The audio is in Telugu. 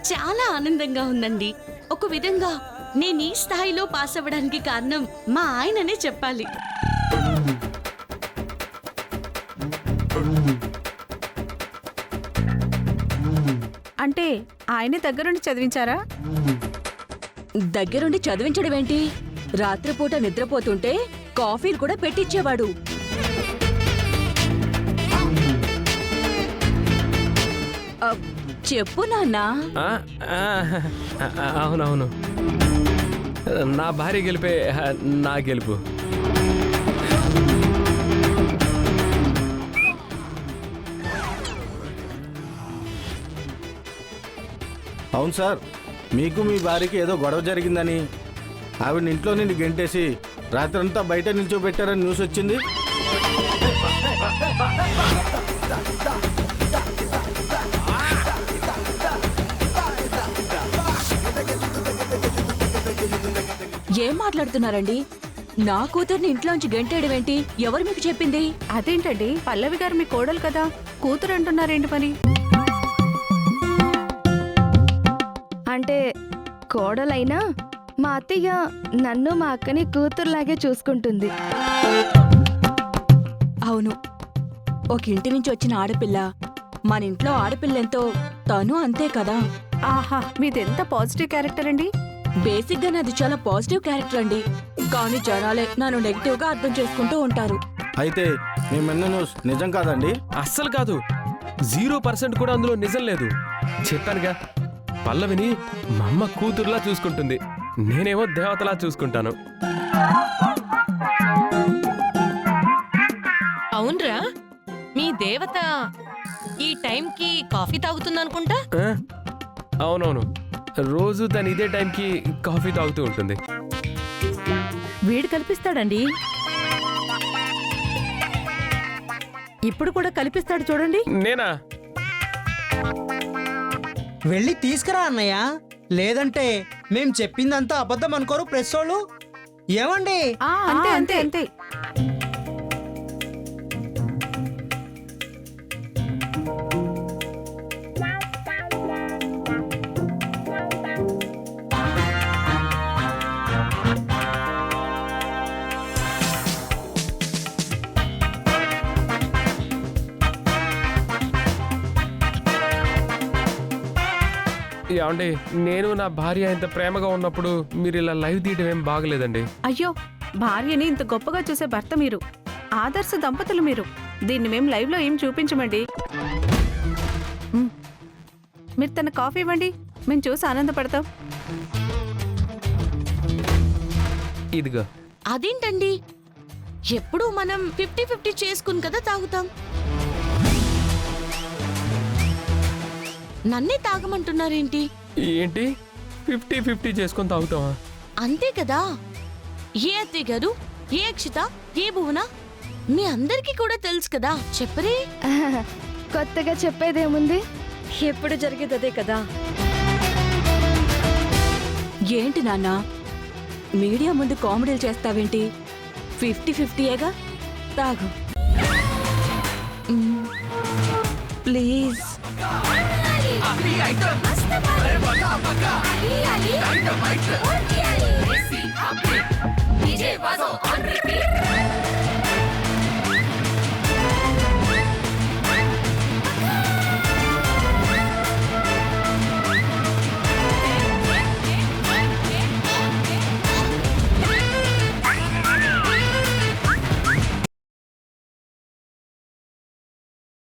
చాలా ఆనందంగా ఉందండి. ఒక విధంగా నేను ఈ స్థాయిలో పాస్ అవ్వడానికి కారణం మా ఆయననే చెప్పాలి. అంటే ఆయనే దగ్గరుండి చదివించారా? దగ్గరుండి చదివించడం ఏంటి, రాత్రిపూట నిద్రపోతుంటే కాఫీలు కూడా పెట్టించేవాడు. చెప్పు నాన్నా. అవునవును, నా భార్య గెలిపే నా గెలుపు. అవును సార్, మీకు మీ భార్యకి ఏదో గొడవ జరిగిందని ఆవిడ ఇంట్లో నుండి గెంటేసి రాత్రంతా బయట నిల్చోబెట్టారని న్యూస్ వచ్చింది. ఏం మాట్లాడుతున్నారండి? నా కూతుర్ని ఇంట్లోంచి గెంటేయడం ఏంటి? ఎవరు మీకు చెప్పింది? అదేంటండి, పల్లవి గారు మీ కోడలు కదా, కూతురు అంటున్నారేంటి మరి? అంటే కోడలైనా మా అత్తయ్య నన్ను మా అక్కని కూతురులాగే చూసుకుంటుంది. అవును, ఒక ఇంటి నుంచి వచ్చిన ఆడపిల్ల మన ఇంట్లో ఆడపిల్లెంతో తను అంతే కదా. ఆహా, మీదెంత పాజిటివ్ క్యారెక్టర్ అండి. బేసిక్ గా నాది చాలా పాజిటివ్ క్యారెక్టర్ అండి, కానీ జనాలే నన్ను నెగిటివ్ గా అర్థం చేసుకుంటూ ఉంటారు. అయితే మీ మెన్న న్యూస్ నిజం కాదండి? అస్సలు కాదు, 0% కూడా అందులో నిజం లేదు. చెప్పానుగా, పల్లవిని మా అమ్మ కూతురులా చూసుకుంటుంది, నేనేమో దేవతలా చూసుకుంటాను. అవునరా, మీ దేవత ఈ టైంకి కాఫీ తాగుతుందనుకుంటా. అవునవును, రోజు తను ఇదే టైంకి కాఫీ తాగుతూ ఉంటుంది. వీడు కల్పిస్తాడండి, ఇప్పుడు కూడా కల్పిస్తాడు చూడండి. నేనా? వెళ్ళి తీసుకురా అన్నయ్య, లేదంటే మేం చెప్పిందంతా అబద్ధం అనుకోరు ప్రెస్ వాళ్ళు. ఏమండి? అంతే అంతే అంతే. ఏమండి, నేను నా భార్య ఇంత ప్రేమగా ఉన్నప్పుడు మీరు ఇలా లైవ్ తీయడం ఏం బాగలేదండి. అయ్యో, భార్యని ఇంత గొప్పగా చూసే భర్త మీరు, ఆదర్శ దంపతులు మీరు. దీన్ని మేము లైవ్ లో ఏం చూపించమండి. మీరు తన కాఫీ ఇవ్వండి, మేము చూసి ఆనందపడతాం. ఇదిగో. అదేంటండి, ఎప్పుడూ మనం 50-50 చేసుకుని కదా తాగుతాం. నన్నే తాగమంటున్నారేంటి? ఏంటి 50-50 చేసుకొని తాగుతావా? అంతే కదా. ఏ అత్తయ్య గారు, ఏ అక్షిత, ఏ భువన, మీ అందరికీ కూడా తెలుసు కదా. చెప్పరే. కొత్తగా చెప్పేదేముంది, ఎప్పుడు జరిగేది అదే కదా. ఏంటి నాన్న, మీడియా ముందు కామెడీలు చేస్తావేంటి? 50-50ఏగా, తాగు please. DJ Vazo on repeat.